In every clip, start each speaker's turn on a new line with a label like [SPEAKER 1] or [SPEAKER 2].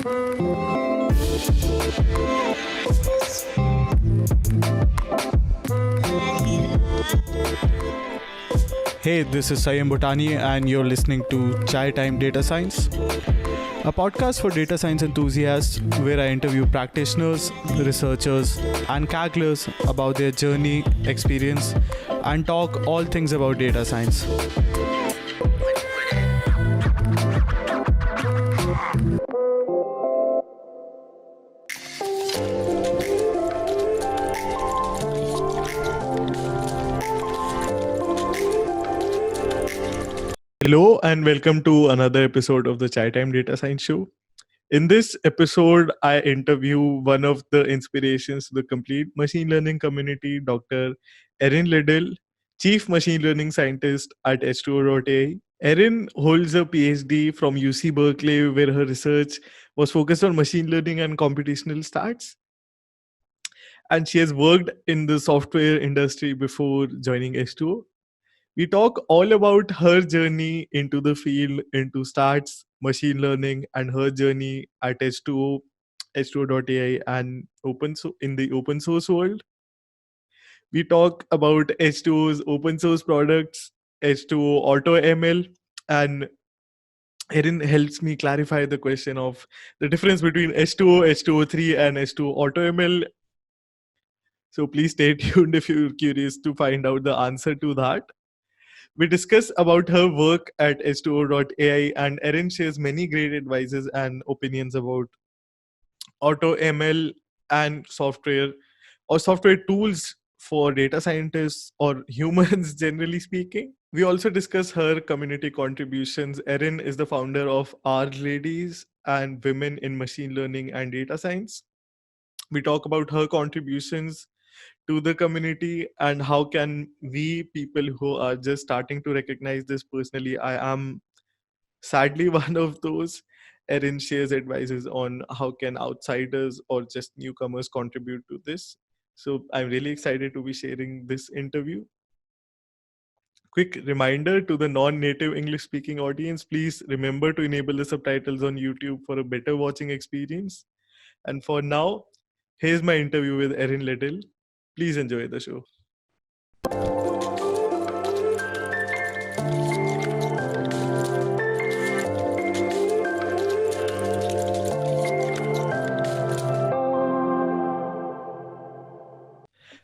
[SPEAKER 1] Hey, this is Sanyam Bhutani, and you're listening to Chai Time Data Science, a podcast for data science enthusiasts where I interview practitioners, researchers, and cagglers about their journey, experience, and talk all things about data science. Hello and welcome to another episode of the Chai Time Data Science Show. In this episode, I interview one of the inspirations to the complete machine learning community, Dr. Erin Ledell, Chief Machine Learning Scientist at H2O.ai. Erin holds a PhD from UC Berkeley, where her research was focused on machine learning and computational stats. And she has worked in the software industry before joining H2O. We talk all about her journey into the field, into stats, machine learning, and her journey at H2O, H2O.ai, and in the open source world. We talk about H2O's open source products, H2O AutoML, and Erin helps me clarify the question of the difference between H2O, H2O3, and H2O AutoML. So please stay tuned if you're curious to find out the answer to that. We discuss about her work at H2O.ai, and Erin shares many great advices and opinions about AutoML and software or software tools for data scientists or humans generally speaking. We also discuss her community contributions. Erin is the founder of RLadies and Women in Machine Learning and Data Science. We talk about her contributions to the community and how can we people who are just starting to recognize this. Personally, I am sadly one of those. Erin shares advices on how can outsiders or just newcomers contribute to this. So I'm really excited to be sharing this interview. Quick reminder to the non-native English speaking audience, please remember to enable the subtitles on YouTube for a better watching experience. And for now, here's my interview with Erin Ledell. Please enjoy the show.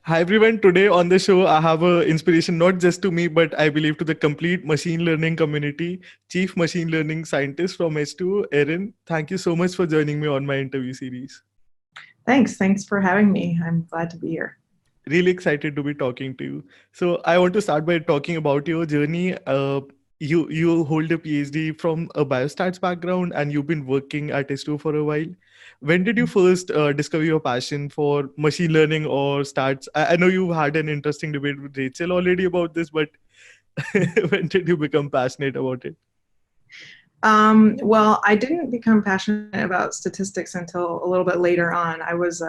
[SPEAKER 1] Hi everyone, today on the show I have an inspiration not just to me but I believe to the complete machine learning community, Chief Machine Learning Scientist from H2O, Erin. Thank you so much for joining me on my interview series.
[SPEAKER 2] Thanks for having me. I'm glad to be here.
[SPEAKER 1] Really excited to be talking to you. So I want to start by talking about your journey. You hold a PhD from a biostats background and you've been working at H2O for a while. When did you first discover your passion for machine learning or stats? I know you had an interesting debate with Rachel already about this, but when did you become passionate about it?
[SPEAKER 2] Well, I didn't become passionate about statistics until a little bit later on. I was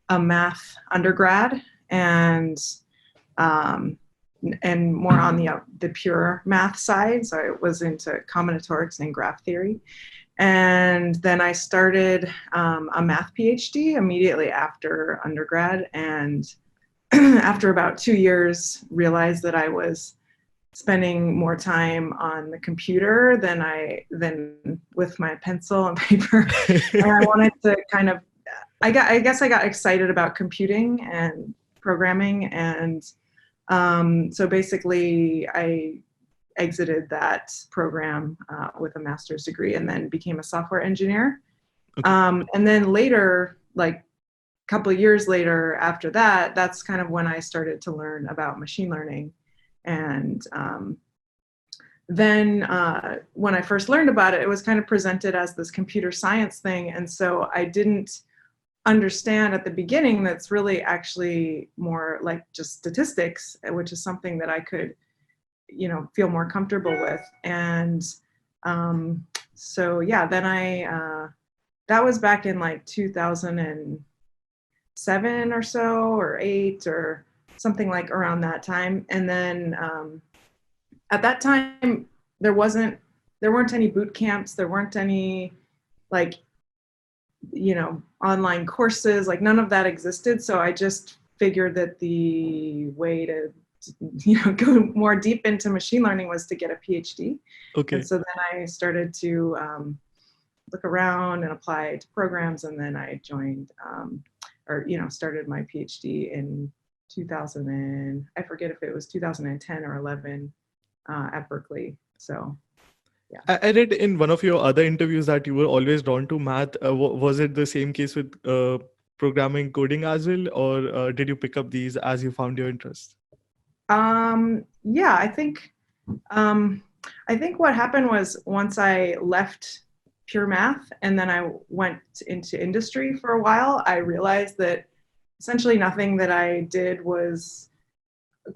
[SPEAKER 2] a math undergrad and more on the pure math side. So I was into combinatorics and graph theory. And then I started a math PhD immediately after undergrad. And after about 2 years, realized that I was spending more time on the computer than with my pencil and paper. And I wanted to kind of, I guess I got excited about computing and programming. And so basically I exited that program with a master's degree and then became a software engineer. Okay. And then later, like a couple of years later after that, that's kind of when I started to learn about machine learning. And then when I first learned about it, it was kind of presented as this computer science thing. And so I didn't understand at the beginning that's really actually more like just statistics, which is something that I could, feel more comfortable with. And so, yeah, then that was back in like 2007 or so, or 8 or something like around that time. And then at that time, there weren't any boot camps. There weren't any like online courses, like none of that existed. So I just figured that the way to, go more deep into machine learning was to get a PhD.
[SPEAKER 1] Okay.
[SPEAKER 2] And so then I started to look around and apply to programs. And then I joined, started my PhD in 2000 and I forget if it was 2010 or 11 at Berkeley. So yeah.
[SPEAKER 1] I read in one of your other interviews that you were always drawn to math. Was it the same case with programming coding as well, or did you pick up these as you found your interest?
[SPEAKER 2] Yeah, I think what happened was once I left pure math and then I went into industry for a while, I realized that essentially nothing that I did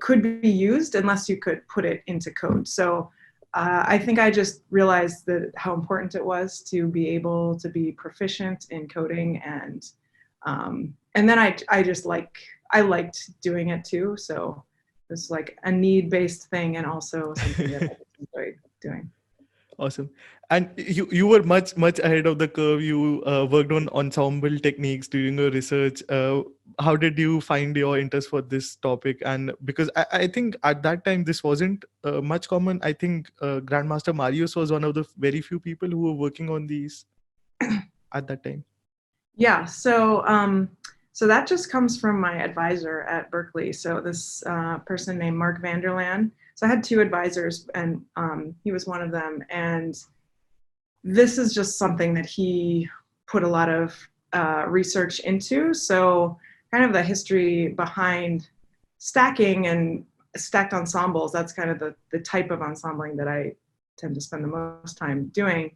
[SPEAKER 2] could be used unless you could put it into code. So I think I just realized that how important it was to be able to be proficient in coding, and then I liked doing it too. So it's like a need-based thing and also something that I enjoyed doing.
[SPEAKER 1] Awesome. And you were much ahead of the curve. You worked on ensemble techniques during your research. How did you find your interest for this topic? And because I think at that time this wasn't much common. I think Grandmaster Marius was one of the very few people who were working on these at that time.
[SPEAKER 2] Yeah, so that just comes from my advisor at Berkeley. So this person named Mark Vanderlaan. So I had two advisors, and he was one of them. And this is just something that he put a lot of research into. So kind of the history behind stacking and stacked ensembles, that's kind of the type of ensembling that I tend to spend the most time doing.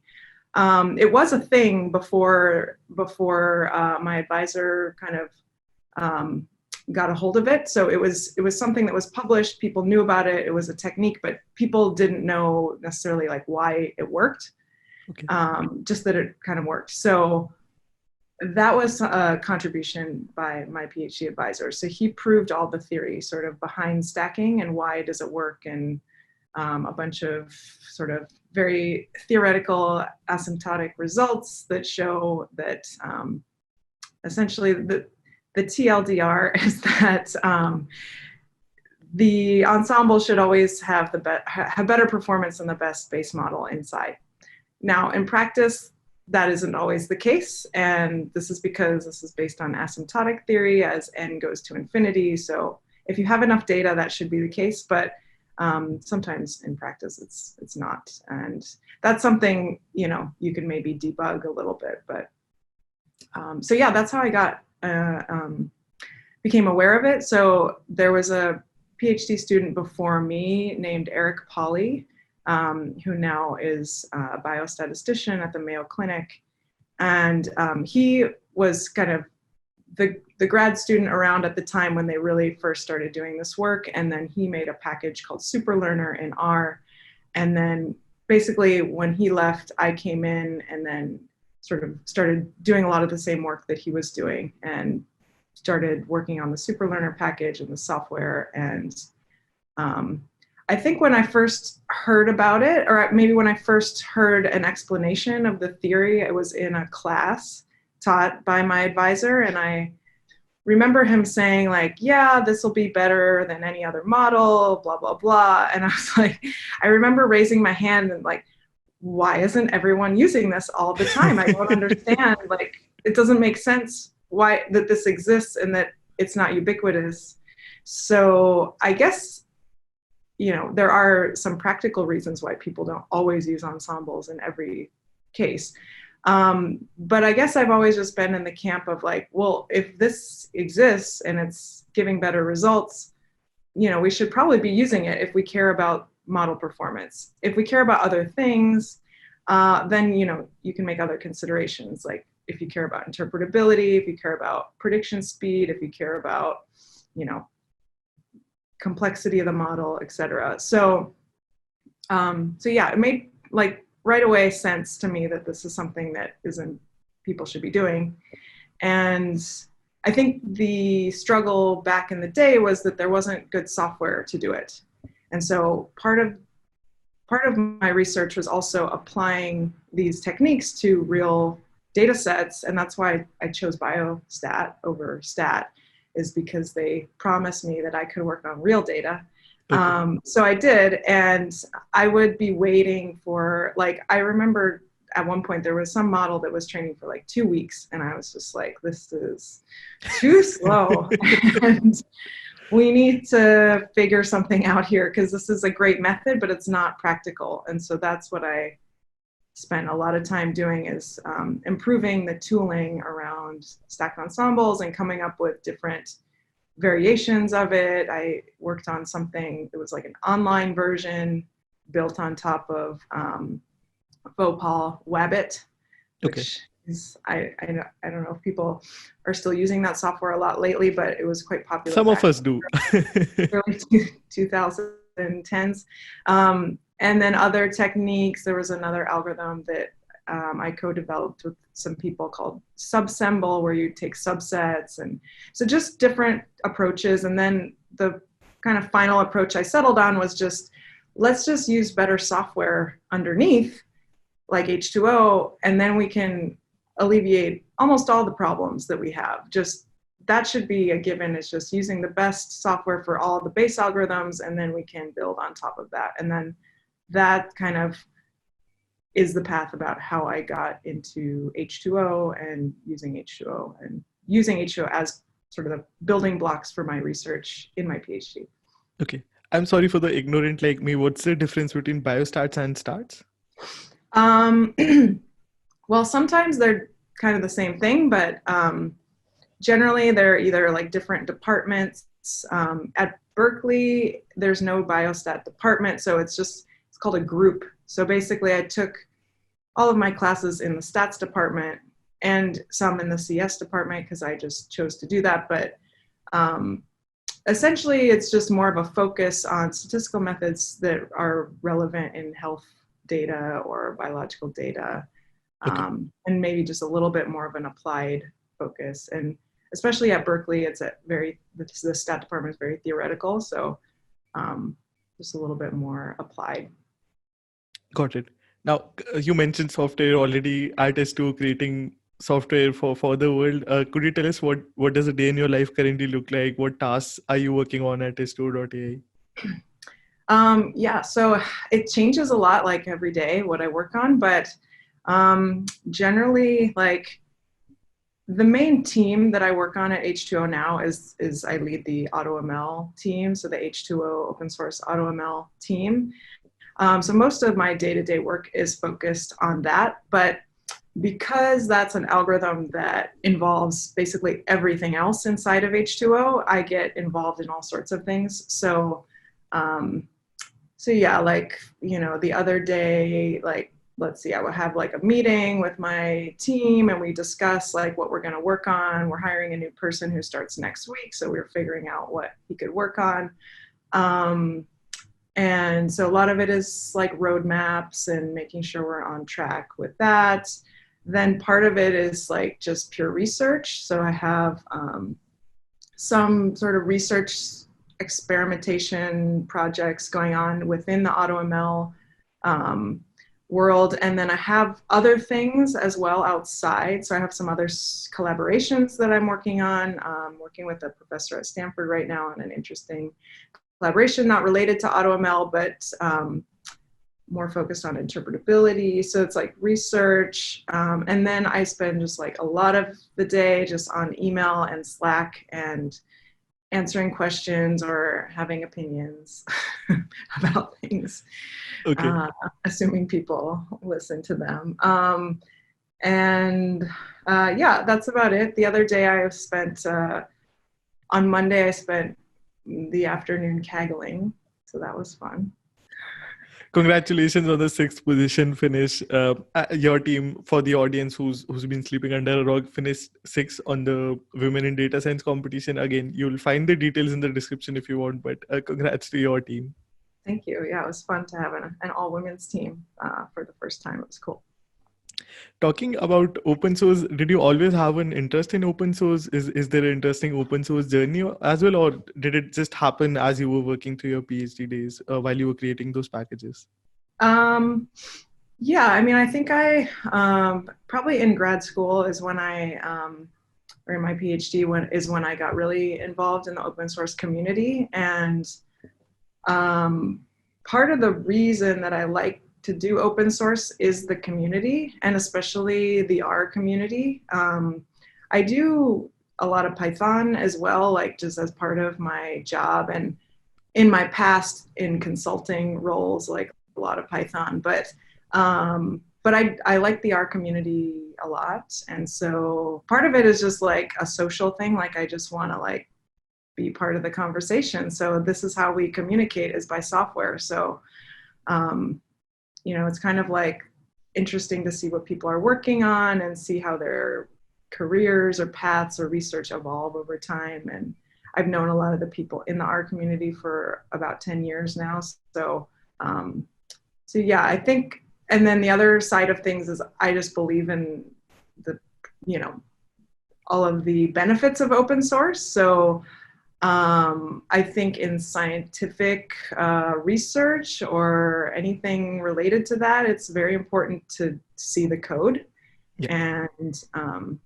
[SPEAKER 2] It was a thing before my advisor kind of got a hold of it. So it was something that was published. People knew about it. It was a technique, but people didn't know necessarily like why it worked.
[SPEAKER 1] Okay.
[SPEAKER 2] Just that it kind of worked. So that was a contribution by my PhD advisor. So he proved all the theory sort of behind stacking and why does it work, and a bunch of sort of very theoretical asymptotic results that show that essentially the TLDR is that the ensemble should always have have better performance than the best base model inside. Now, in practice, that isn't always the case, and this is because this is based on asymptotic theory as n goes to infinity. So if you have enough data, that should be the case, but sometimes in practice it's not, and that's something you can maybe debug a little bit. But so yeah, that's how I got became aware of it. So there was a PhD student before me named Eric Pauly, who now is a biostatistician at the Mayo Clinic, and he was kind of the grad student around at the time when they really first started doing this work. And then he made a package called Superlearner in R. And then basically when he left, I came in and then sort of started doing a lot of the same work that he was doing, and started working on the Superlearner package and the software. And I think when I first heard about it, or maybe when I first heard an explanation of the theory, it was in a class taught by my advisor, and I remember him saying like, yeah, this will be better than any other model, blah, blah, blah. And I was like, I remember raising my hand and like, why isn't everyone using this all the time? I don't understand. Like, it doesn't make sense why that this exists and that it's not ubiquitous. So I guess, there are some practical reasons why people don't always use ensembles in every case. But I guess I've always just been in the camp of like, well, if this exists and it's giving better results, we should probably be using it if we care about model performance. If we care about other things, then, you can make other considerations. Like if you care about interpretability, if you care about prediction speed, if you care about, complexity of the model, et cetera. So yeah, it made like right away sense to me that this is something that people should be doing. And I think the struggle back in the day was that there wasn't good software to do it. And so part of my research was also applying these techniques to real data sets, and that's why I chose biostat over stat, is because they promised me that I could work on real data.
[SPEAKER 1] Okay.
[SPEAKER 2] So I did, and I would be waiting for, like, I remember at one point there was some model that was training for like 2 weeks, and I was just like, this is too slow. And we need to figure something out here, because this is a great method, but it's not practical. And so that's what I spent a lot of time doing, is improving the tooling around stacked ensembles and coming up with different variations of it. I worked on something that was like an online version built on top of Bhopal Wabbit,
[SPEAKER 1] Okay.
[SPEAKER 2] which is, I don't know if people are still using that software a lot lately, but it was quite popular
[SPEAKER 1] Some of
[SPEAKER 2] back
[SPEAKER 1] us do.
[SPEAKER 2] in the early 2010s. And then other techniques, there was another algorithm that I co-developed with some people called Subsemble, where you take subsets, and so just different approaches. And then the kind of final approach I settled on was just, let's just use better software underneath, like H2O, and then we can alleviate almost all the problems that we have. Just that should be a given. It's just using the best software for all the base algorithms, and then we can build on top of that. And then that kind of is the path about how I got into H2O and using H2O as sort of the building blocks for my research in my PhD.
[SPEAKER 1] Okay. I'm sorry for the ignorant like me. What's the difference between biostats and stats?
[SPEAKER 2] Well, sometimes they're kind of the same thing, but generally they're either like different departments. At Berkeley, there's no biostat department, so it's called a group. So basically I took all of my classes in the stats department and some in the CS department, because I just chose to do that. But essentially it's just more of a focus on statistical methods that are relevant in health data or biological data, and maybe just a little bit more of an applied focus. And especially at Berkeley, the stat department is very theoretical, so just a little bit more applied.
[SPEAKER 1] Got it. Now, you mentioned software already at H2O, creating software for the world. Could you tell us what does a day in your life currently look like? What tasks are you working on at H2O.ai?
[SPEAKER 2] Yeah, so it changes a lot, like every day, what I work on, but generally, like, the main team that I work on at H2O now is I lead the AutoML team, so the H2O open source AutoML team. So most of my day-to-day work is focused on that, but because that's an algorithm that involves basically everything else inside of H2O, I get involved in all sorts of things. So yeah, like, the other day, like, let's see, I would have like a meeting with my team, and we discuss like what we're going to work on. We're hiring a new person who starts next week, so we're figuring out what he could work on. And so a lot of it is like roadmaps and making sure we're on track with that. Then part of it is like just pure research. So I have some sort of research experimentation projects going on within the AutoML world. And then I have other things as well outside. So I have some other collaborations that I'm working on, working with a professor at Stanford right now on an interesting collaboration, not related to AutoML, but more focused on interpretability. So it's like research. And then I spend just like a lot of the day just on email and Slack and answering questions or having opinions about things,
[SPEAKER 1] Okay.
[SPEAKER 2] assuming people listen to them. Yeah, that's about it. The other day I spent, on Monday, I spent the afternoon caggling. So that was fun.
[SPEAKER 1] Congratulations on the 6th position finish. Your team, for the audience who's been sleeping under a rock, finished 6th on the Women in Data Science competition. Again, you'll find the details in the description if you want, but congrats to your team.
[SPEAKER 2] Thank you. Yeah, it was fun to have an all-women's team for the first time. It was cool.
[SPEAKER 1] Talking about open source, did you always have an interest in open source? Is there an interesting open source journey as well, or did it just happen as you were working through your PhD days while you were creating those packages?
[SPEAKER 2] Yeah, I mean, I think I probably in grad school is when or in my PhD when I got really involved in the open source community. And um, part of the reason that I like to do open source is the community, and especially the R community. I do a lot of Python as well, like just as part of my job, and in my past in consulting roles, like a lot of Python. But I like the R community a lot, and so part of it is just like a social thing. Like I just want to like be part of the conversation. So this is how we communicate, is by software. So um, it's kind of like interesting to see what people are working on and see how their careers or paths or research evolve over time. And I've known a lot of the people in the R community for about 10 years now. Um, so yeah, I think, and then the other side of things is I just believe in the, all of the benefits of open source. So I think in scientific research or anything related to that, it's very important to see the code.
[SPEAKER 1] Yeah.
[SPEAKER 2] And I'm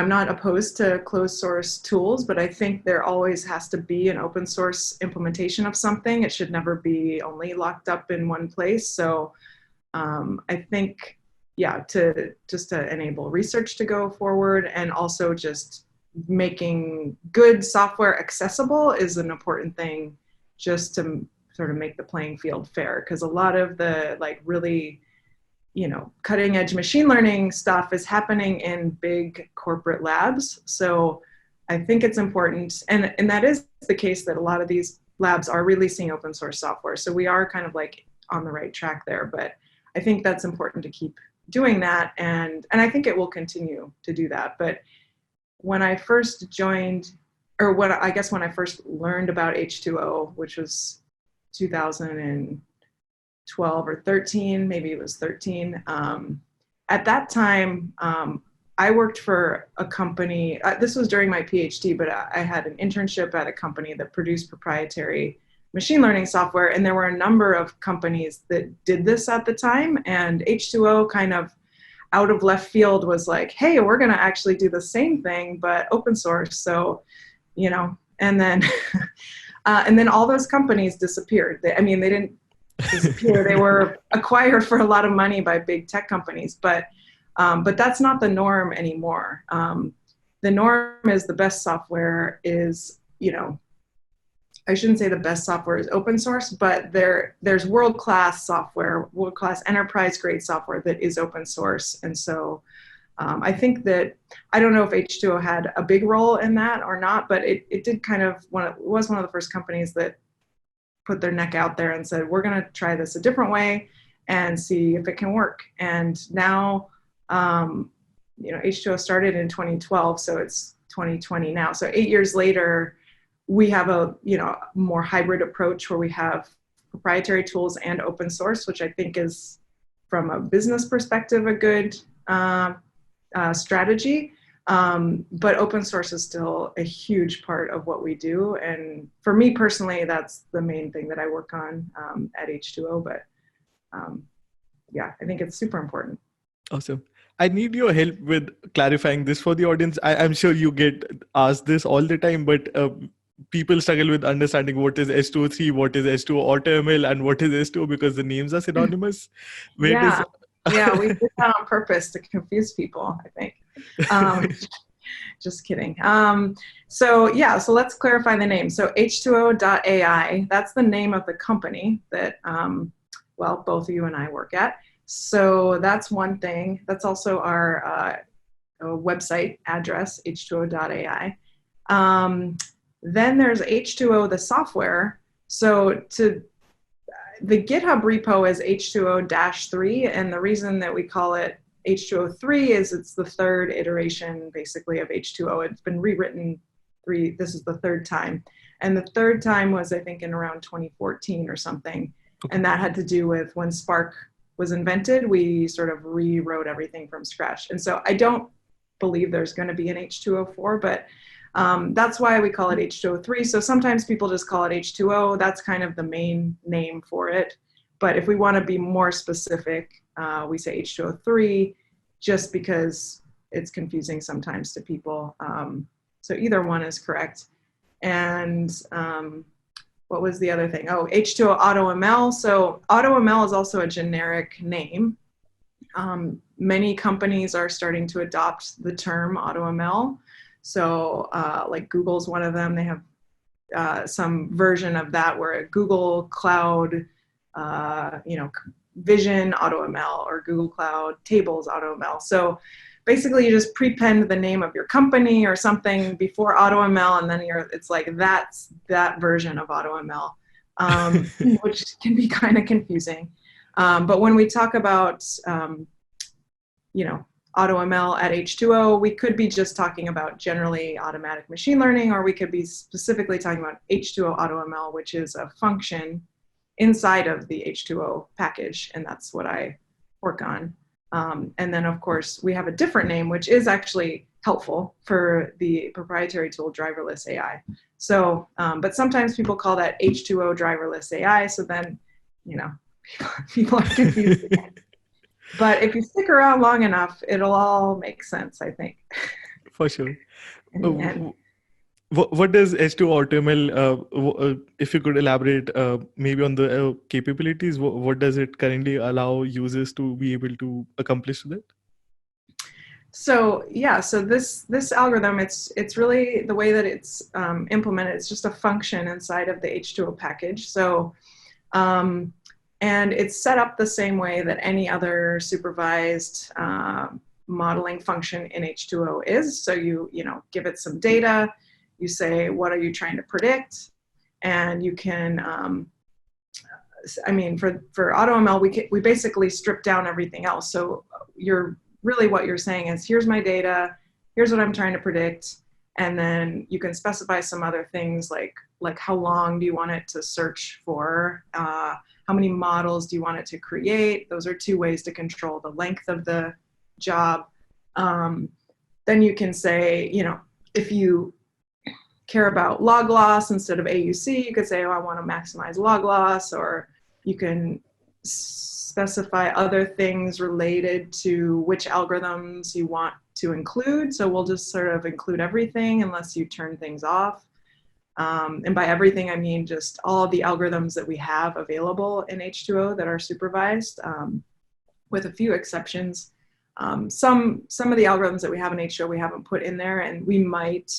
[SPEAKER 2] not opposed to closed source tools, but I think there always has to be an open source implementation of something. It should never be only locked up in one place. So I think, yeah, to enable research to go forward, and also just making good software accessible is an important thing, just to sort of make the playing field fair. Because a lot of the like really cutting edge machine learning stuff is happening in big corporate labs. So I think it's important, and that is the case, that a lot of these labs are releasing open source software. So we are kind of like on the right track there. But I think that's important to keep doing that, and I think it will continue to do that. But when I first joined, or when I first learned about H2O, which was 2012 or 13, maybe it was 13. At that time, I worked for a company. This was during my PhD, but I had an internship at a company that produced proprietary machine learning software. And there were a number of companies that did this at the time. And H2O kind of out of left field was like, hey, we're going to actually do the same thing, but open source. So, and then, and then all those companies disappeared. They didn't disappear. They were acquired for a lot of money by big tech companies, but that's not the norm anymore. The norm is the best software is, I shouldn't say the best software is open source, but there's world-class software, world-class enterprise-grade software that is open source. And so I think that, I don't know if H2O had a big role in that or not, but it did kind of, was one of the first companies that put their neck out there and said, we're going to try this a different way and see if it can work. And now, H2O started in 2012, so it's 2020 now. So 8 years later, we have a more hybrid approach where we have proprietary tools and open source, which I think is, from a business perspective, a good strategy. But open source is still a huge part of what we do. And for me personally, that's the main thing that I work on at H2O. But yeah, I think it's super important.
[SPEAKER 1] Awesome. I need your help with clarifying this for the audience. I'm sure you get asked this all the time, but people struggle with understanding what is H2O3, what is H2O-AutoML, and what is H2O, because the names are synonymous. Where
[SPEAKER 2] Yeah,
[SPEAKER 1] does
[SPEAKER 2] yeah, we did that on purpose to confuse people, I think. Just kidding. So let's clarify the name. So H2O.ai, that's the name of the company that, both you and I work at. So that's one thing. That's also our website address, H2O.ai. Then there's H2O, the software. So the GitHub repo is H2O-3, and the reason that we call it H2O3 is it's the third iteration, basically, of H2O. It's been rewritten this is the third time. And the third time was, I think, in around 2014 or something. Okay. And that had to do with when Spark was invented, we sort of rewrote everything from scratch. And so I don't believe there's going to be an H2O4, but that's why we call it H2O3. So sometimes people just call it H2O. That's kind of the main name for it. But if we want to be more specific, we say H2O3 just because it's confusing sometimes to people. So either one is correct. And what was the other thing? Oh, H2O-AutoML. So AutoML is also a generic name. Many companies are starting to adopt the term AutoML. So like Google's one of them. They have some version of that where Google Cloud, Vision AutoML or Google Cloud Tables AutoML. So basically you just prepend the name of your company or something before AutoML, and then it's like that's that version of AutoML, which can be kind of confusing. But when we talk about, AutoML at H2O, we could be just talking about generally automatic machine learning, or we could be specifically talking about H2O AutoML, which is a function inside of the H2O package, and that's what I work on. And then, of course, we have a different name, which is actually helpful for the proprietary tool driverless AI. So, but sometimes people call that H2O driverless AI, so then, people are confused again. But if you stick around long enough, it'll all make sense, I think.
[SPEAKER 1] For sure.
[SPEAKER 2] In the end.
[SPEAKER 1] What does H2O-AutoML, if you could elaborate maybe on the capabilities, what does it currently allow users to be able to accomplish with it?
[SPEAKER 2] So this algorithm, it's really the way that it's implemented. It's just a function inside of the H2O package. So, and it's set up the same way that any other supervised modeling function in H2O is. So you give it some data. You say, what are you trying to predict? And you can, for AutoML, we basically strip down everything else. So what you're saying is, here's my data, here's what I'm trying to predict. And then you can specify some other things like how long do you want it to search for? How many models do you want it to create? Those are two ways to control the length of the job. Then you can say, if you care about log loss instead of AUC, you could say, I want to maximize log loss, or you can specify other things related to which algorithms you want to include. So we'll just sort of include everything unless you turn things off. And by everything, I mean just all of the algorithms that we have available in H2O that are supervised, with a few exceptions. Some of the algorithms that we have in H2O we haven't put in there, and we might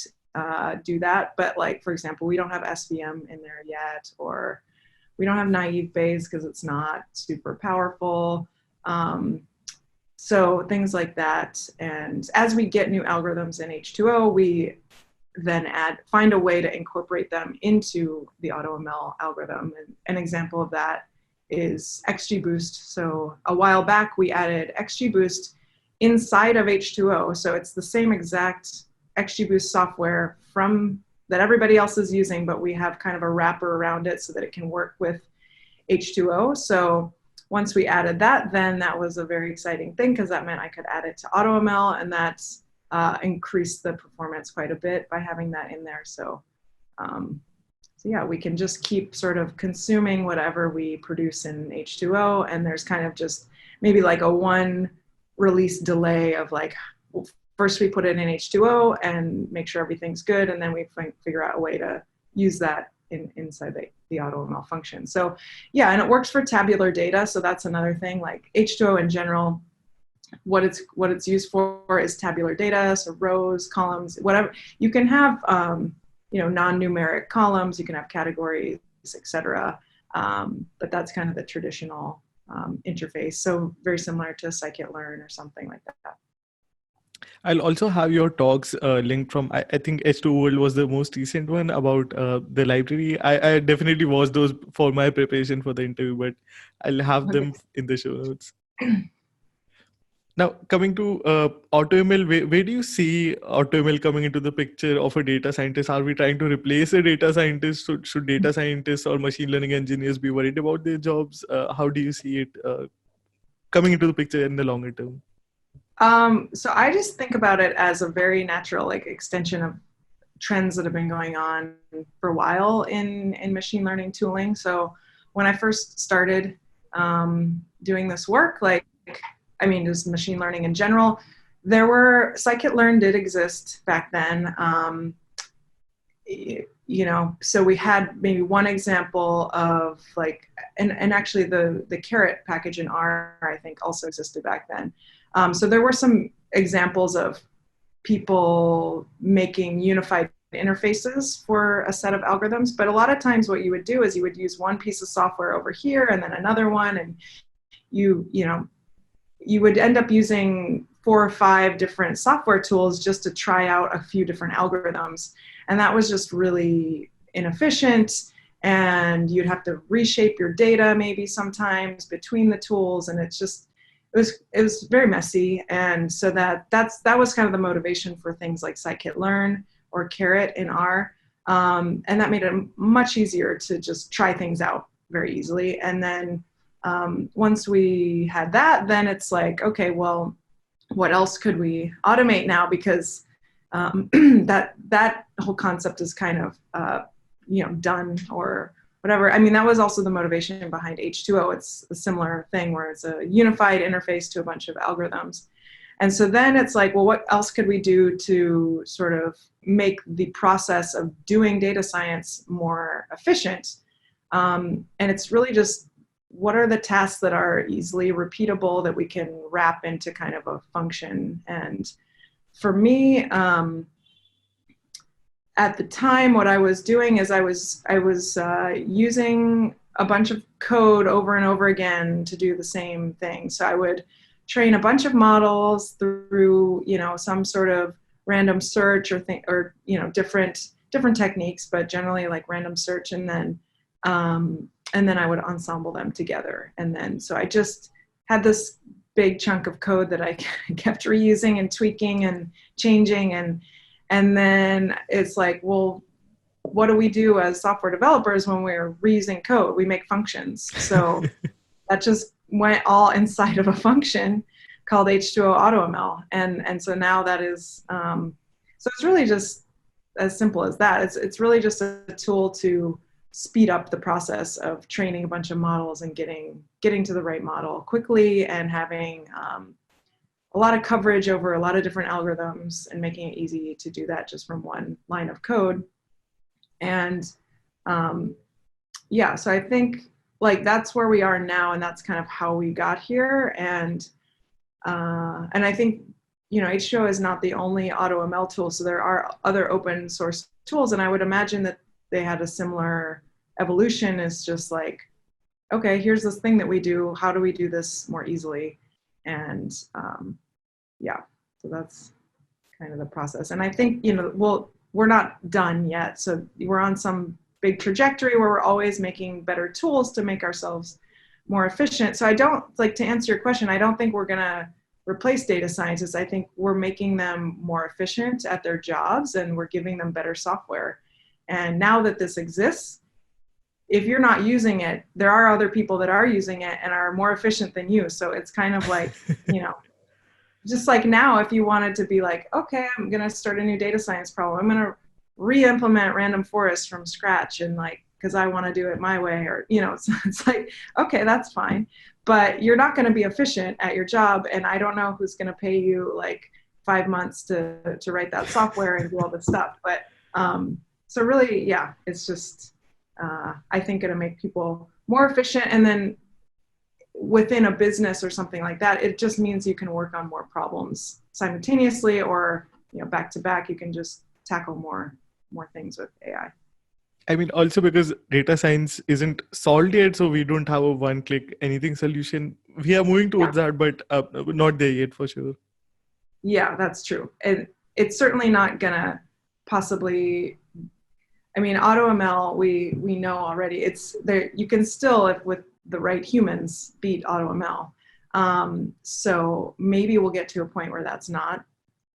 [SPEAKER 2] do that, but like, for example, we don't have SVM in there yet, or we don't have naive Bayes because it's not super powerful. So things like that. And as we get new algorithms in H2O, we then find a way to incorporate them into the AutoML algorithm. And an example of that is XGBoost. So a while back, we added XGBoost inside of H2O. So it's the same exact XGBoost software that everybody else is using, but we have kind of a wrapper around it so that it can work with H2O. So once we added that, then that was a very exciting thing, because that meant I could add it to AutoML, and that's increased the performance quite a bit by having that in there. So yeah, we can just keep sort of consuming whatever we produce in H2O, and there's kind of just maybe like a one release delay of like, first we put it in H2O and make sure everything's good, and then we figure out a way to use that inside the AutoML function. So yeah, and it works for tabular data. So that's another thing, like H2O in general, what it's used for is tabular data, so rows, columns, whatever. You can have non-numeric columns, you can have categories, etc. But that's kind of the traditional interface. So very similar to scikit-learn or something like that.
[SPEAKER 1] I'll also have your talks linked from, I think H2 World was the most recent one about the library. I definitely watched those for my preparation for the interview, but I'll have them in the show notes. Now, coming to AutoML, where do you see AutoML coming into the picture of a data scientist? Are we trying to replace a data scientist? Should data scientists or machine learning engineers be worried about their jobs? How do you see it coming into the picture in the longer term?
[SPEAKER 2] So I just think about it as a very natural extension of trends that have been going on for a while in machine learning tooling. So when I first started doing this work, like, I mean, just machine learning in general. There were, scikit-learn did exist back then. You know, so we had maybe one example of like, and actually the caret package in R, I think, also existed back then. So there were some examples of people making unified interfaces for a set of algorithms, but a lot of times what you would do is you would use one piece of software over here and then another one, and you know, you would end up using 4 or 5 different software tools just to try out a few different algorithms. And that was just really inefficient. And you'd have to reshape your data maybe sometimes between the tools. And it's just, it was very messy. And so that was kind of the motivation for things like scikit-learn or caret in R. And that made it much easier to just try things out very easily. And then once we had that, then it's like, okay, well, what else could we automate now? Because that whole concept is kind of, you know, done or whatever. I mean, that was also the motivation behind H2O. It's a similar thing where it's a unified interface to a bunch of algorithms. And so then it's like, well, what else could we do to sort of make the process of doing data science more efficient? And it's really just, what are the tasks that are easily repeatable that we can wrap into kind of a function? And for me, at the time, what I was doing is I was using a bunch of code over and over again to do the same thing. So I would train a bunch of models through, you know, some sort of random search or you know, different techniques, but generally like random search, and then I would ensemble them together. And then, so I just had this big chunk of code that I kept reusing and tweaking and changing. And then it's like, well, what do we do as software developers when we're reusing code? We make functions. So that just went all inside of a function called H2O-AutoML. And so now that is, so it's really just as simple as that. It's really just a tool to speed up the process of training a bunch of models and getting to the right model quickly, and having a lot of coverage over a lot of different algorithms, and making it easy to do that just from one line of code. And yeah, so I think like that's where we are now, and that's kind of how we got here. And I think, you know, H2O is not the only AutoML tool, so there are other open source tools, and I would imagine that they had a similar evolution. Is just like, okay, here's this thing that we do, how do we do this more easily? And yeah, so that's kind of the process. And I think, you know, well, we're not done yet. So we're on some big trajectory where we're always making better tools to make ourselves more efficient. So I don't, like, to answer your question, I don't think we're gonna replace data scientists. I think we're making them more efficient at their jobs, and we're giving them better software. And now that this exists, if you're not using it, there are other people that are using it and are more efficient than you. So it's kind of like, you know, just like now, if you wanted to be like, okay, I'm going to start a new data science problem, I'm going to re-implement random forest from scratch, and like, because I want to do it my way, or, you know, it's like, okay, that's fine. But you're not going to be efficient at your job. And I don't know who's going to pay you like 5 months to write that software and do all this stuff. But so really, yeah, it's just, I think it'll make people more efficient. And then within a business or something like that, it just means you can work on more problems simultaneously, or, you know, back to back. You can just tackle more things with AI.
[SPEAKER 1] I mean, also because data science isn't solved yet, so we don't have a one-click anything solution. We are moving towards that, but not there yet for sure.
[SPEAKER 2] Yeah, that's true. And it's certainly not gonna possibly, I mean, AutoML, we know already, it's there, you can still, if with the right humans, beat AutoML. So maybe we'll get to a point where that's not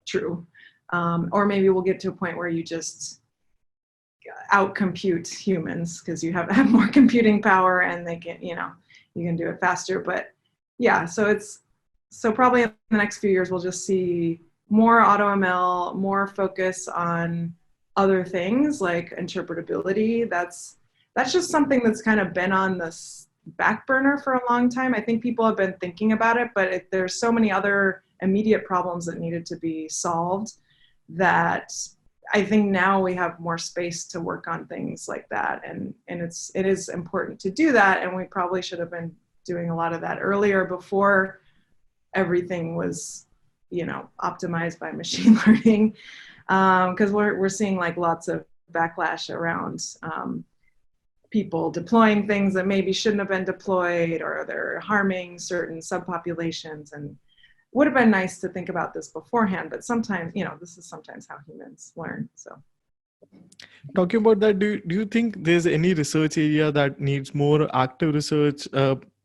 [SPEAKER 2] true. Or maybe we'll get to a point where you just outcompute humans because you have more computing power, and they can, you know, you can do it faster. But yeah, so probably in the next few years, we'll just see more AutoML, more focus on other things like interpretability. That's just something that's kind of been on back burner for a long time. I think people have been thinking about it, but there's so many other immediate problems that needed to be solved that I think now we have more space to work on things like that. And it is important to do that. And we probably should have been doing a lot of that earlier before everything was, optimized by machine learning. Because we're seeing like lots of backlash around people deploying things that maybe shouldn't have been deployed, or they're harming certain subpopulations. And would have been nice to think about this beforehand, but sometimes, this is sometimes how humans learn. So
[SPEAKER 1] talking about that, do you think there's any research area that needs more active research,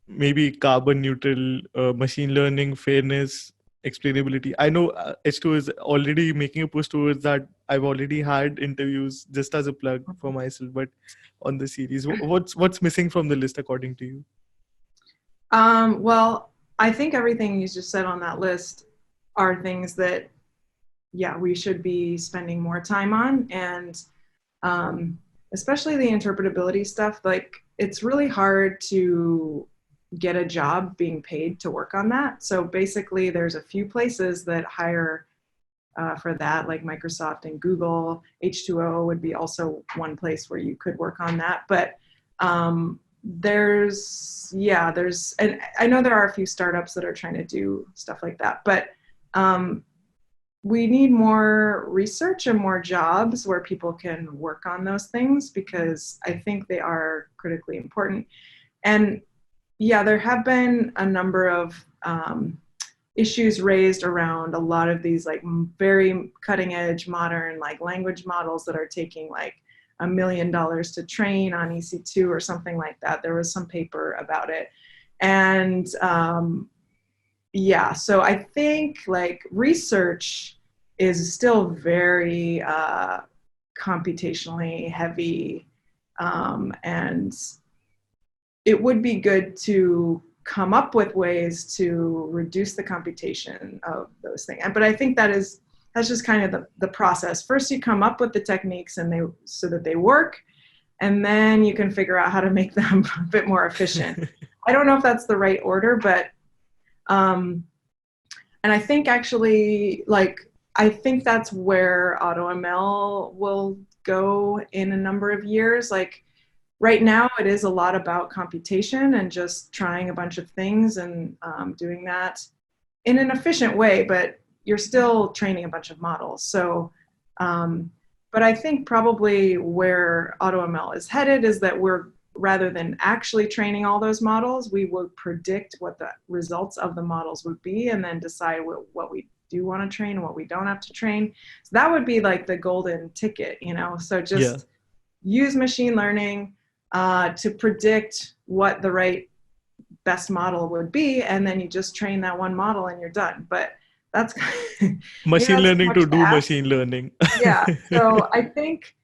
[SPEAKER 1] maybe carbon neutral, machine learning, fairness, explainability? I know H2O is already making a push towards that. I've already had interviews, just as a plug for myself, but on the series, what's missing from the list according to you?
[SPEAKER 2] Well, I think everything you just said on that list are things that, we should be spending more time on. And especially the interpretability stuff, like it's really hard to get a job being paid to work on that. So basically there's a few places that hire for that, like Microsoft and Google. H2O would be also one place where you could work on that. But and I know there are a few startups that are trying to do stuff like that, but we need more research and more jobs where people can work on those things, because I think they are critically important. And there have been a number of issues raised around a lot of these like very cutting edge modern like language models that are taking like $1 million to train on EC2 or something like that. There was some paper about it. And so I think like research is still very computationally heavy, and it would be good to come up with ways to reduce the computation of those things. But I think that's just kind of the process. First, you come up with the techniques so that they work, and then you can figure out how to make them a bit more efficient. I don't know if that's the right order, but and I think actually, I think that's where AutoML will go in a number of years. Like right now, it is a lot about computation and just trying a bunch of things and doing that in an efficient way, but you're still training a bunch of models. So, but I think probably where AutoML is headed is that rather than actually training all those models, we will predict what the results of the models would be and then decide what we do want to train and what we don't have to train. So that would be like the golden ticket, So just use machine learning to predict what the right best model would be, and then you just train that one model and you're done. But that's
[SPEAKER 1] machine learning to do machine learning.
[SPEAKER 2] So I think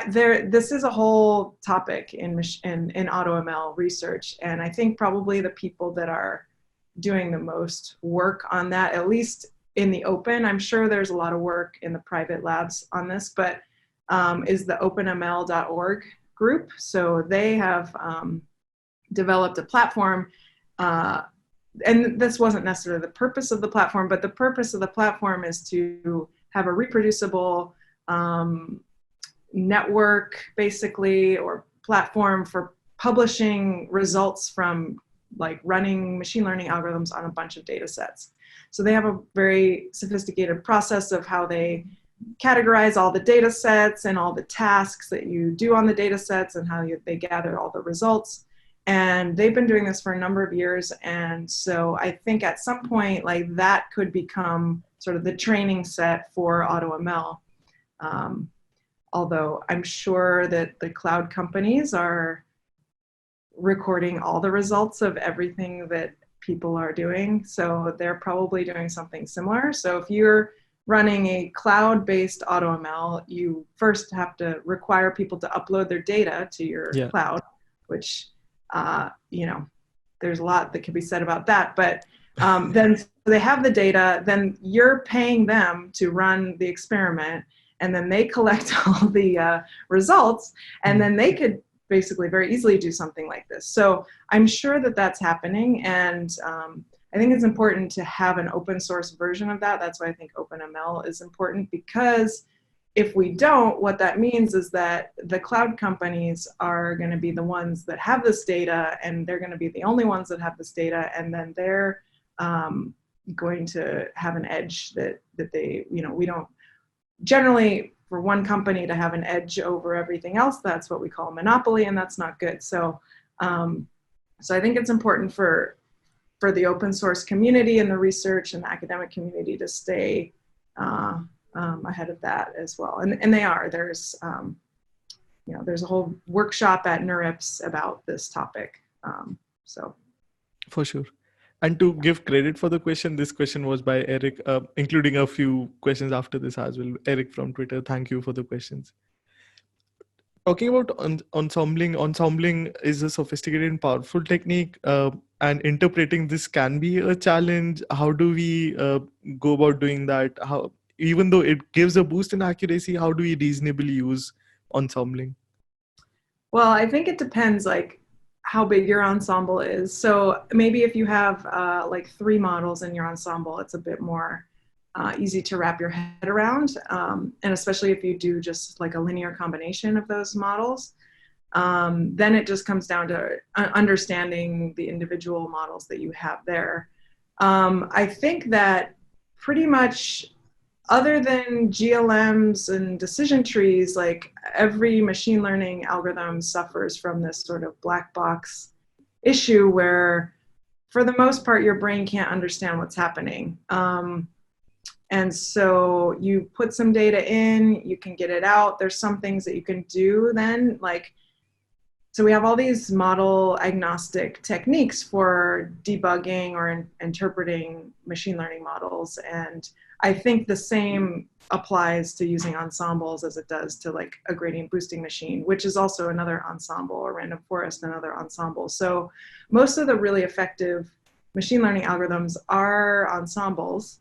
[SPEAKER 2] this is a whole topic in AutoML research, and I think probably the people that are doing the most work on that, at least in the open, I'm sure there's a lot of work in the private labs on this, but is the openml.org group. So they have developed a platform, and this wasn't necessarily the purpose of the platform, but the purpose of the platform is to have a reproducible network, basically, or platform for publishing results from like running machine learning algorithms on a bunch of data sets. So they have a very sophisticated process of how they categorize all the data sets and all the tasks that you do on the data sets and how they gather all the results. And they've been doing this for a number of years. And so I think at some point, like that could become sort of the training set for AutoML. Although I'm sure that the cloud companies are recording all the results of everything that people are doing. So they're probably doing something similar. So if you're running a cloud-based AutoML, you first have to require people to upload their data to your cloud, which, there's a lot that can be said about that. But then they have the data, then you're paying them to run the experiment, and then they collect all the results, and then they could basically very easily do something like this. So I'm sure that that's happening, and I think it's important to have an open source version of that. That's why I think OpenML is important, because if we don't, what that means is that the cloud companies are going to be the ones that have this data, and they're going to be the only ones that have this data, and then they're going to have an edge that they, we don't generally, for one company to have an edge over everything else, that's what we call a monopoly, and that's not good. So so I think it's important for the open source community and the research and the academic community to stay ahead of that as well. And they are. There's there's a whole workshop at NeurIPS about this topic. So
[SPEAKER 1] for sure. And to give credit for the question, this question was by Eric, including a few questions after this as well. Eric from Twitter, thank you for the questions. Talking about ensembling is a sophisticated and powerful technique, and interpreting this can be a challenge. How do we go about doing that? How, even though it gives a boost in accuracy, how do we reasonably use ensembling?
[SPEAKER 2] Well, I think it depends, like, how big your ensemble is. So maybe if you have like 3 models in your ensemble, it's a bit more easy to wrap your head around. And especially if you do just like a linear combination of those models, then it just comes down to understanding the individual models that you have there. I think that pretty much, other than GLMs and decision trees, like every machine learning algorithm suffers from this sort of black box issue where, for the most part, your brain can't understand what's happening. And so you put some data in, you can get it out. There's some things that you can do then, like, so we have all these model agnostic techniques for debugging or interpreting machine learning models. And I think the same applies to using ensembles as it does to like a gradient boosting machine, which is also another ensemble, or random forest, another ensemble. So most of the really effective machine learning algorithms are ensembles.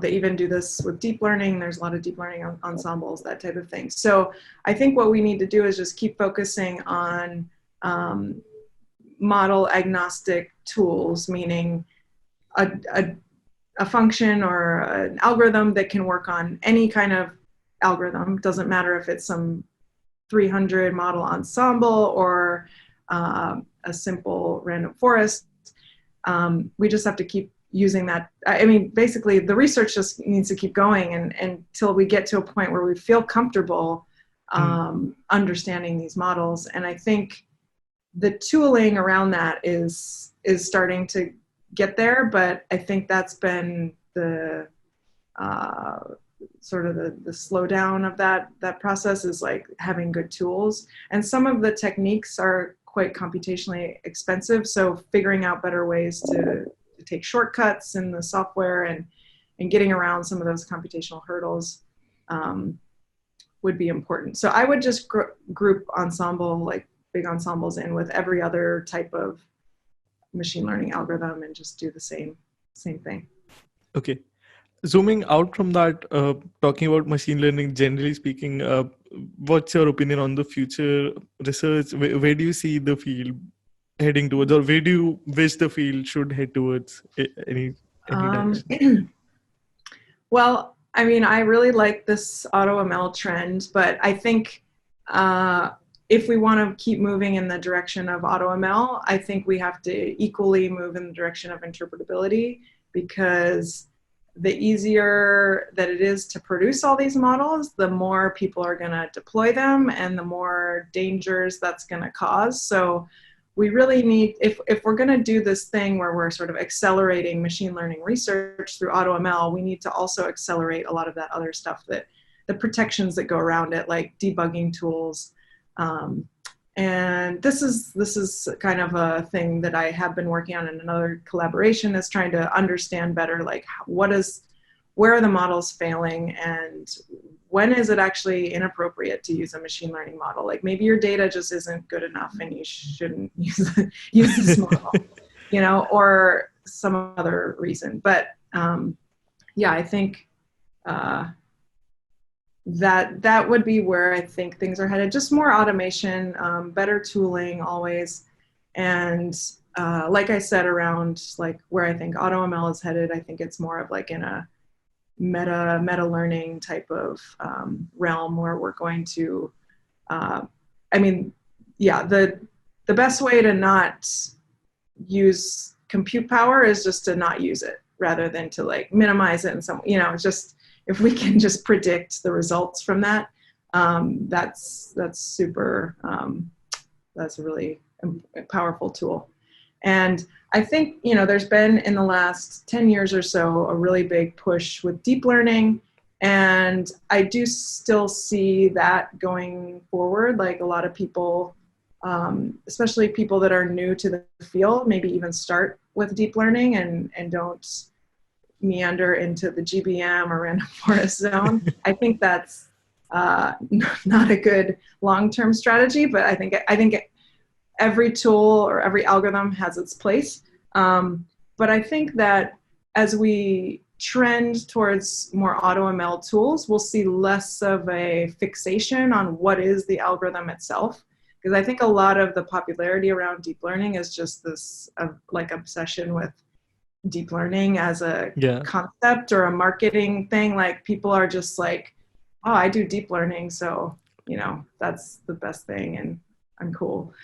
[SPEAKER 2] They even do this with deep learning. There's a lot of deep learning ensembles, that type of thing. So I think what we need to do is just keep focusing on model agnostic tools, meaning a function or an algorithm that can work on any kind of algorithm. Doesn't matter if it's some 300 model ensemble or a simple random forest. We just have to keep using that. I mean, basically the research just needs to keep going until we get to a point where we feel comfortable understanding these models. And I think the tooling around that is starting to get there, but I think that's been the sort of the slowdown of that process, is like having good tools. And some of the techniques are quite computationally expensive, so figuring out better ways to take shortcuts in the software and getting around some of those computational hurdles would be important. So I would just group ensemble, like big ensembles, in with every other type of machine learning algorithm and just do the same thing.
[SPEAKER 1] Okay. Zooming out from that, talking about machine learning, generally speaking, what's your opinion on the future research? Where do you see the field heading towards, or where do you wish the field should head towards? Any direction?
[SPEAKER 2] Well, I mean, I really like this AutoML trend, but I think if we want to keep moving in the direction of AutoML, I think we have to equally move in the direction of interpretability, because the easier that it is to produce all these models, the more people are going to deploy them and the more dangers that's going to cause. So we really need, if we're going to do this thing where we're sort of accelerating machine learning research through AutoML, we need to also accelerate a lot of that other stuff, that the protections that go around it, like debugging tools. And this is kind of a thing that I have been working on in another collaboration, is trying to understand better, like where are the models failing, and when is it actually inappropriate to use a machine learning model? Like maybe your data just isn't good enough and you shouldn't use this model, or some other reason. But yeah, I think that would be where I think things are headed. Just more automation, better tooling always. And like I said, around like where I think AutoML is headed, I think it's more of like in a meta learning type of realm where we're going to, I mean, yeah, the best way to not use compute power is just to not use it rather than to like minimize it in some, just if we can just predict the results from that, that's super, that's a really powerful tool. And I think, there's been in the last 10 years or so a really big push with deep learning. And I do still see that going forward. Like a lot of people, especially people that are new to the field, maybe even start with deep learning and don't meander into the GBM or random forest zone. I think that's not a good long-term strategy, but I think every tool or every algorithm has its place. But I think that as we trend towards more AutoML tools, we'll see less of a fixation on what is the algorithm itself. Because I think a lot of the popularity around deep learning is just this like obsession with deep learning as a concept or a marketing thing. Like people are just like, oh, I do deep learning, so that's the best thing and I'm cool.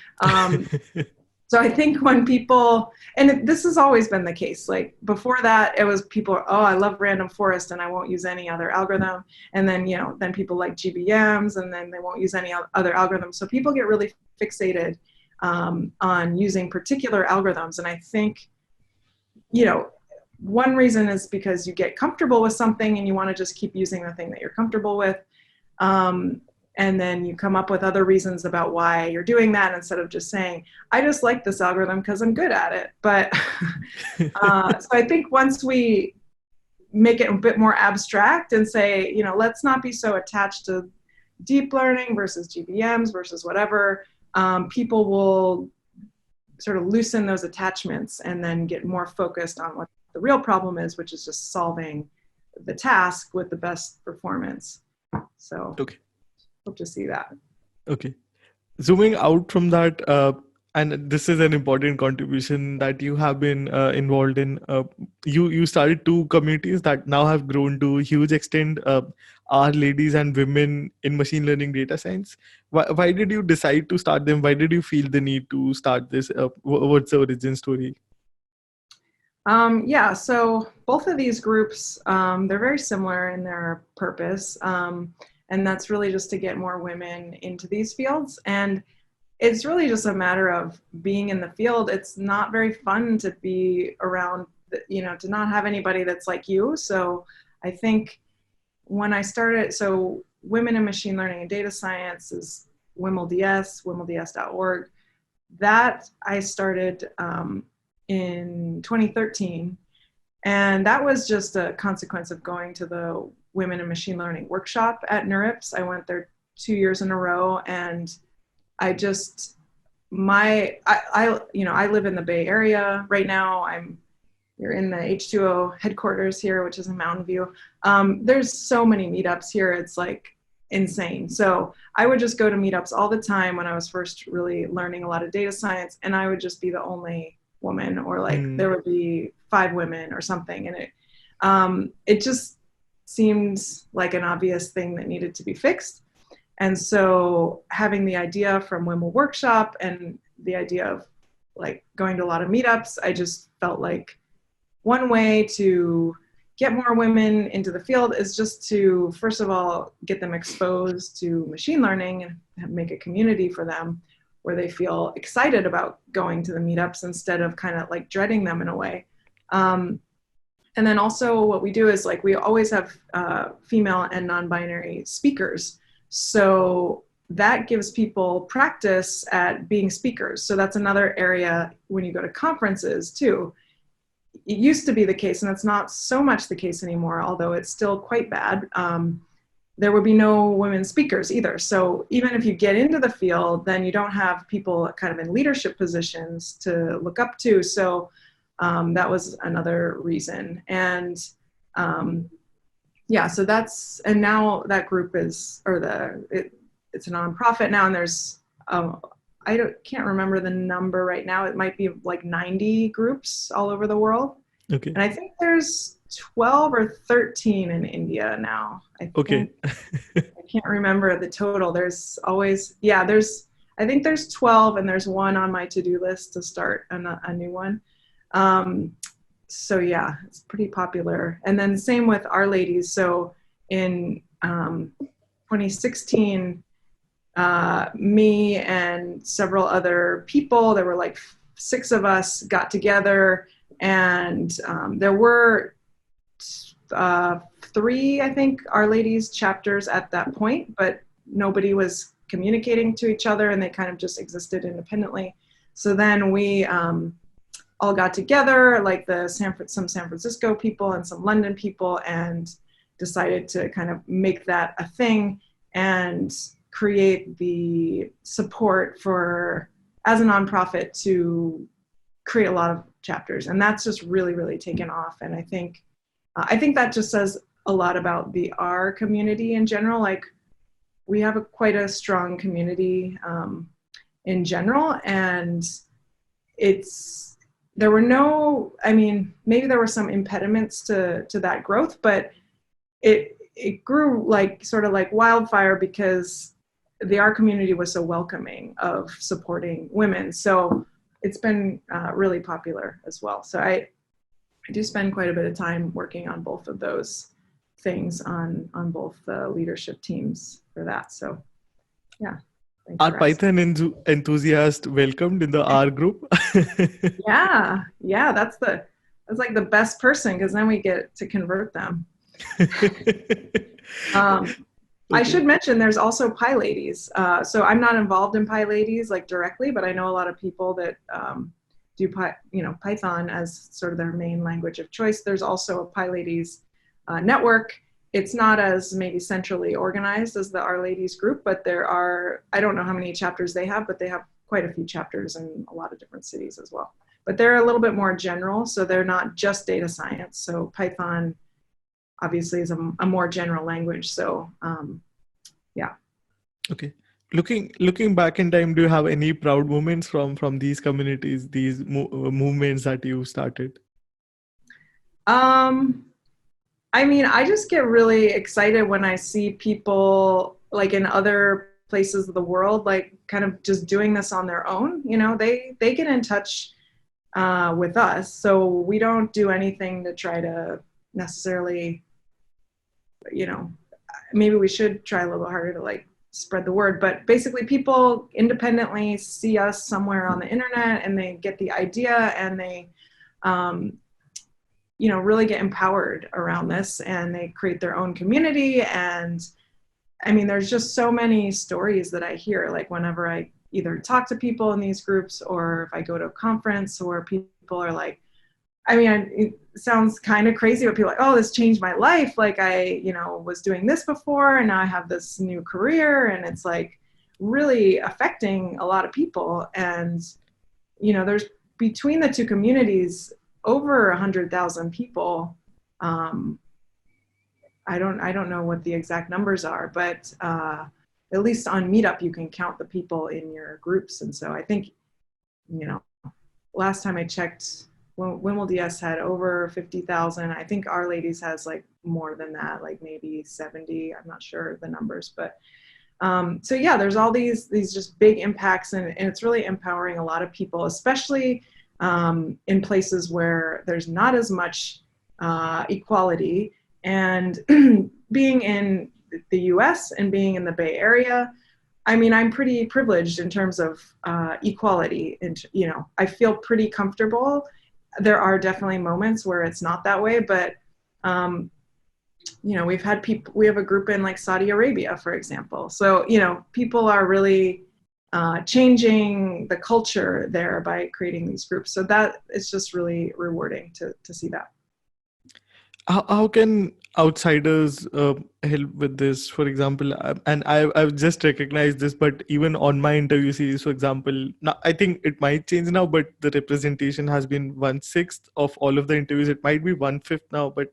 [SPEAKER 2] So I think when people, and this has always been the case, like before that, it was people, oh, I love random forest and I won't use any other algorithm. And then, then people like GBMs and then they won't use any other algorithms. So people get really fixated on using particular algorithms. And I think, one reason is because you get comfortable with something and you want to just keep using the thing that you're comfortable with. And then you come up with other reasons about why you're doing that instead of just saying, I just like this algorithm because I'm good at it. But so I think once we make it a bit more abstract and say, let's not be so attached to deep learning versus GBMs versus whatever, people will sort of loosen those attachments and then get more focused on what the real problem is, which is just solving the task with the best performance. So.
[SPEAKER 1] Okay.
[SPEAKER 2] Hope to see that.
[SPEAKER 1] Okay. Zooming out from that, and this is an important contribution that you have been involved in. You started two communities that now have grown to a huge extent, RLadies and Women in Machine Learning Data Science. Why did you decide to start them? Why did you feel the need to start this? What's the origin story?
[SPEAKER 2] Yeah, so both of these groups, they're very similar in their purpose. And that's really just to get more women into these fields. And it's really just a matter of being in the field. It's not very fun to be around, to not have anybody that's like you. So I think when I started, so Women in Machine Learning and Data Science is WiMLDS, WiMLDS.org. That I started in 2013. And that was just a consequence of going to the Women in Machine Learning workshop at NeurIPS. I went there 2 years in a row, and I just, I live in the Bay Area right now. You're in the H2O headquarters here, which is in Mountain View. There's so many meetups here. It's like insane. So I would just go to meetups all the time when I was first really learning a lot of data science, and I would just be the only woman, or like there would be 5 women or something. And it just seemed like an obvious thing that needed to be fixed. And so having the idea from WiML Workshop and the idea of like going to a lot of meetups, I just felt like one way to get more women into the field is just to, first of all, get them exposed to machine learning and make a community for them where they feel excited about going to the meetups instead of kind of like dreading them in a way. And then also what we do is like we always have female and non-binary speakers. So that gives people practice at being speakers. So that's another area when you go to conferences too. It used to be the case, and it's not so much the case anymore, although it's still quite bad. There would be no women speakers either. So even if you get into the field, then you don't have people kind of in leadership positions to look up to. So that was another reason. And yeah, so that's, and now that group is, or it's a nonprofit now, and there's, can't remember the number right now. It might be like 90 groups all over the world.
[SPEAKER 1] Okay.
[SPEAKER 2] And I think there's 12 or 13 in India now. I
[SPEAKER 1] Okay.
[SPEAKER 2] can't remember the total. There's always, I think there's 12, and there's one on my to-do list to start a new one. So yeah, it's pretty popular. And then same with RLadies. So in 2016, me and several other people, there were like 6 of us, got together, and there were 3, I think, RLadies chapters at that point, but nobody was communicating to each other, and they kind of just existed independently. So then we all got together, like some San Francisco people and some London people, and decided to kind of make that a thing and create the support for, as a nonprofit, to create a lot of chapters. And that's just really, really taken off. And I think that just says a lot about the R community in general. Like, we have quite a strong community in general, and there were no, I mean, maybe there were some impediments to that growth, but it grew like sort of like wildfire, because the R community was so welcoming of supporting women. So it's been really popular as well. So I do spend quite a bit of time working on both of those things, on both the leadership teams for that. So yeah.
[SPEAKER 1] Are Python enthusiasts welcomed in the R group?
[SPEAKER 2] Yeah, that's like the best person, because then we get to convert them. I should mention there's also PyLadies. So I'm not involved in PyLadies like directly, but I know a lot of people that do Python as sort of their main language of choice. There's also a PyLadies network. It's not as maybe centrally organized as the RLadies group, but there are, I don't know how many chapters they have, but they have quite a few chapters in a lot of different cities as well. But they're a little bit more general, so they're not just data science. So Python obviously is a more general language. So yeah. Okay.
[SPEAKER 1] Looking back in time, do you have any proud moments from these communities, these movements that you started?
[SPEAKER 2] I mean, I just get really excited when I see people like in other places of the world, like kind of just doing this on their own. You know, they get in touch with us, so we don't do anything to try to necessarily, maybe we should try a little harder to like spread the word, but basically people independently see us somewhere on the internet, and they get the idea, and they really get empowered around this, and they create their own community. And I mean, there's just so many stories that I hear, like whenever I either talk to people in these groups, or if I go to a conference, or people are like, I mean, it sounds kind of crazy, but people are like, oh, this changed my life. Like I, was doing this before, and now I have this new career, and it's like really affecting a lot of people. And, there's, between the two communities, over 100,000 people. I don't know what the exact numbers are, but at least on Meetup, you can count the people in your groups. And so I think, last time I checked, WiMLDS had over 50,000. I think RLadies has like more than that, like maybe 70. I'm not sure the numbers, but so yeah, there's all these just big impacts, and it's really empowering a lot of people, especially in places where there's not as much equality. And being in the US and being in the Bay Area, I mean, I'm pretty privileged in terms of equality. And, I feel pretty comfortable. There are definitely moments where it's not that way, but, we have a group in like Saudi Arabia, for example. So, people are really changing the culture there by creating these groups. So that is just really rewarding to see that.
[SPEAKER 1] How can outsiders help with this? For example, and I've just recognized this, but even on my interview series, for example, now I think it might change now, but the representation has been 1/6 of all of the interviews. It might be 1/5 now, but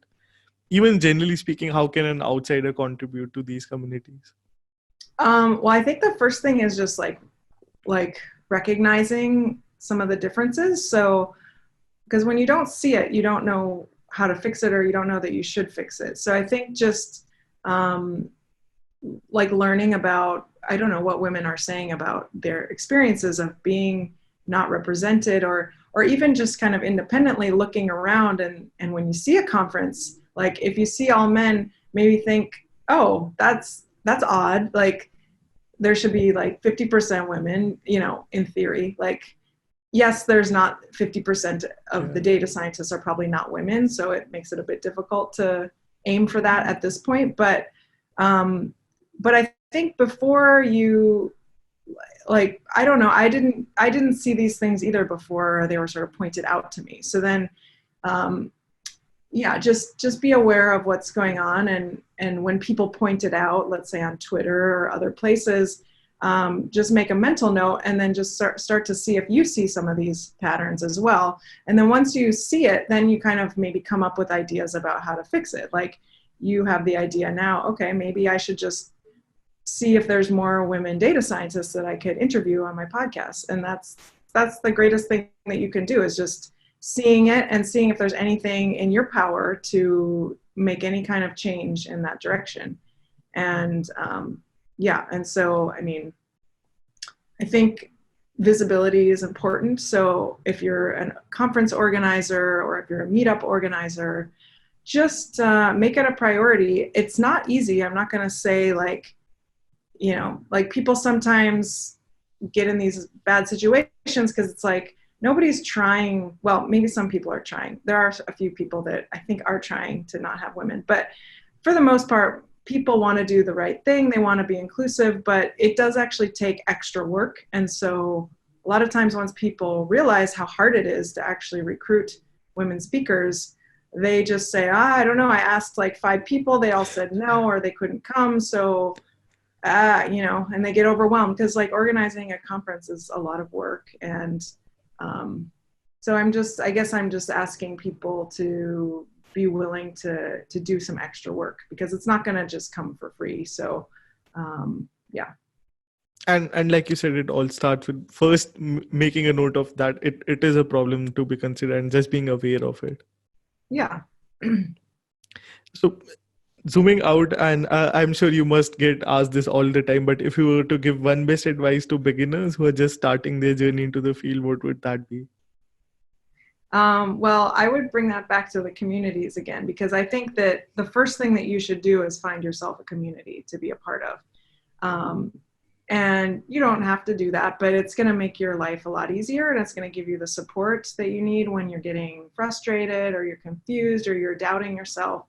[SPEAKER 1] even generally speaking, how can an outsider contribute to these communities?
[SPEAKER 2] Well, I think the first thing is just like recognizing some of the differences. So, because when you don't see it, you don't know how to fix it, or you don't know that you should fix it. So I think just like learning about, I don't know what women are saying about their experiences of being not represented, or even just kind of independently looking around, and when you see a conference, like if you see all men, maybe think, oh, that's odd. Like there should be like 50% women, in theory. Like, yes, there's not 50% of the data scientists are probably not women, so it makes it a bit difficult to aim for that at this point. But I think before you, like, I don't know, I didn't see these things either before they were sort of pointed out to me. So then, yeah, just be aware of what's going on, and when people point it out, let's say on Twitter or other places, just make a mental note, and then just start to see if you see some of these patterns as well. And then once you see it, then you kind of maybe come up with ideas about how to fix it. Like you have the idea now, okay, maybe I should just see if there's more women data scientists that I could interview on my podcast. And that's the greatest thing that you can do, is just seeing it and seeing if there's anything in your power to make any kind of change in that direction. And yeah, and so, I mean, I think visibility is important. So if you're a conference organizer or if you're a meetup organizer, just make it a priority. It's not easy. I'm not going to say like people sometimes get in these bad situations because it's like nobody's trying. Well, maybe some people are trying. There are a few people that I think are trying to not have women, but for the most part, people want to do the right thing. They want to be inclusive, but it does actually take extra work. And so a lot of times once people realize how hard it is to actually recruit women speakers, they just say, I don't know, I asked like 5 people, they all said no, or they couldn't come. So, and they get overwhelmed because like organizing a conference is a lot of work. And so I guess I'm just asking people to be willing to do some extra work, because it's not going to just come for free. So, yeah.
[SPEAKER 1] And like you said, it all starts with first making a note of that it is a problem to be considered, and just being aware of it.
[SPEAKER 2] Yeah.
[SPEAKER 1] So zooming out, and I'm sure you must get asked this all the time, but if you were to give one best advice to beginners who are just starting their journey into the field, what would that be?
[SPEAKER 2] Well, I would bring that back to the communities again, because I think that the first thing that you should do is find yourself a community to be a part of. And you don't have to do that, but it's going to make your life a lot easier, and it's going to give you the support that you need when you're getting frustrated or you're confused or you're doubting yourself.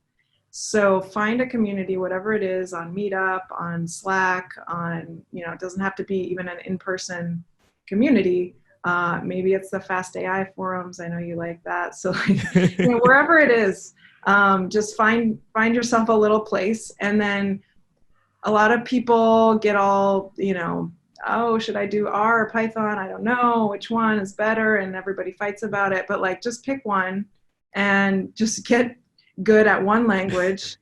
[SPEAKER 2] So find a community, whatever it is, on Meetup, on Slack, on, it doesn't have to be even an in-person community. Maybe it's the Fast AI forums. I know you like that. So like, wherever it is, just find yourself a little place. And then a lot of people get all, oh, should I do R or Python? I don't know which one is better, and everybody fights about it. But like, just pick one and just get good at one language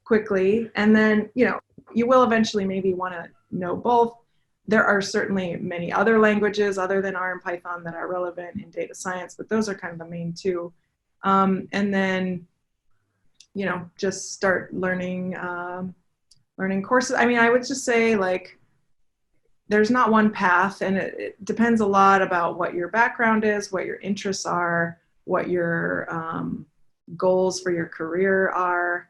[SPEAKER 2] quickly. And then, you will eventually maybe want to know both. There are certainly many other languages other than R and Python that are relevant in data science, but those are kind of the main two. And then, just start learning courses. I mean, I would just say like, there's not one path, and it depends a lot about what your background is, what your interests are, what your goals for your career are.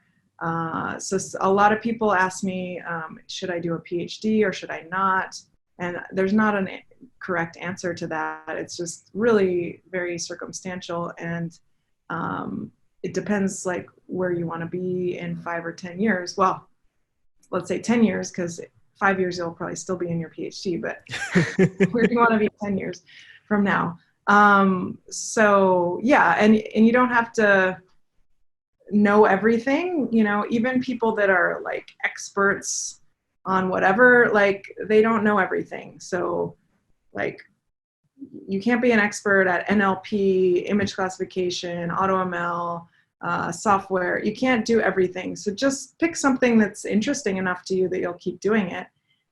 [SPEAKER 2] So a lot of people ask me, should I do a PhD or should I not? And there's not a correct answer to that. It's just really very circumstantial, and it depends like where you want to be in 5 or 10 years. Well, let's say 10 years, because 5 years you'll probably still be in your PhD, but where do you want to be 10 years from now? So yeah, and you don't have to know everything, even people that are like experts on whatever, like they don't know everything. So like, you can't be an expert at NLP, image classification, AutoML, software. You can't do everything. So just pick something that's interesting enough to you that you'll keep doing it,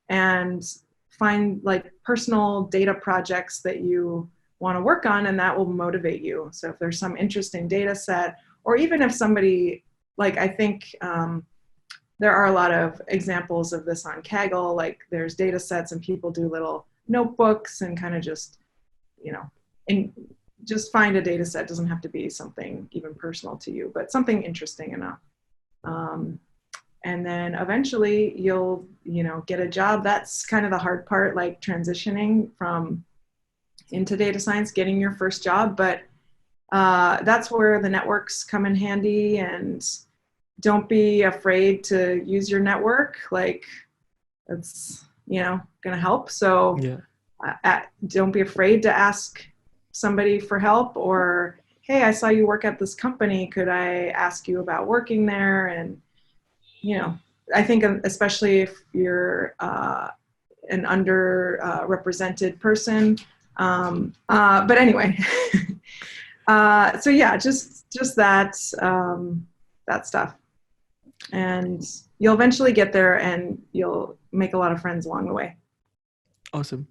[SPEAKER 2] and find like personal data projects that you want to work on, and that will motivate you. So if there's some interesting data set, or even if somebody, like I think there are a lot of examples of this on Kaggle, like there's data sets and people do little notebooks and kind of just, and just find a data set. It doesn't have to be something even personal to you, but something interesting enough. And then eventually you'll, get a job. That's kind of the hard part, like transitioning into data science, getting your first job. But that's where the networks come in handy, and don't be afraid to use your network. Like it's, going to help. So don't be afraid to ask somebody for help, or, hey, I saw you work at this company. Could I ask you about working there? And, I think especially if you're an underrepresented person. But anyway, so yeah, just that stuff. And you'll eventually get there, and you'll make a lot of friends along the way.
[SPEAKER 1] Awesome.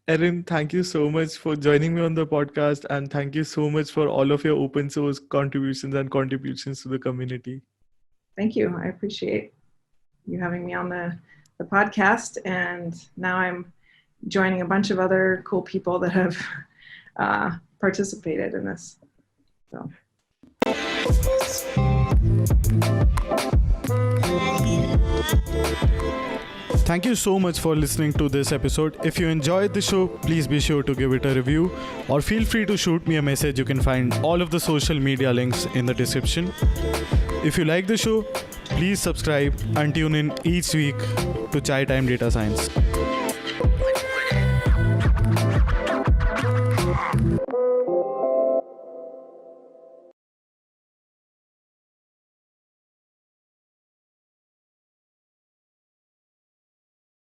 [SPEAKER 1] Erin, thank you so much for joining me on the podcast, and thank you so much for all of your open source contributions to the community.
[SPEAKER 2] Thank you. I appreciate you having me on the podcast, and now I'm joining a bunch of other cool people that have participated in this. So.
[SPEAKER 3] Thank you so much for listening to this episode. If you enjoyed the show, please be sure to give it a review, or feel free to shoot me a message. You can find all of the social media links in the description. If you like the show, please subscribe and tune in each week to Chai Time Data Science.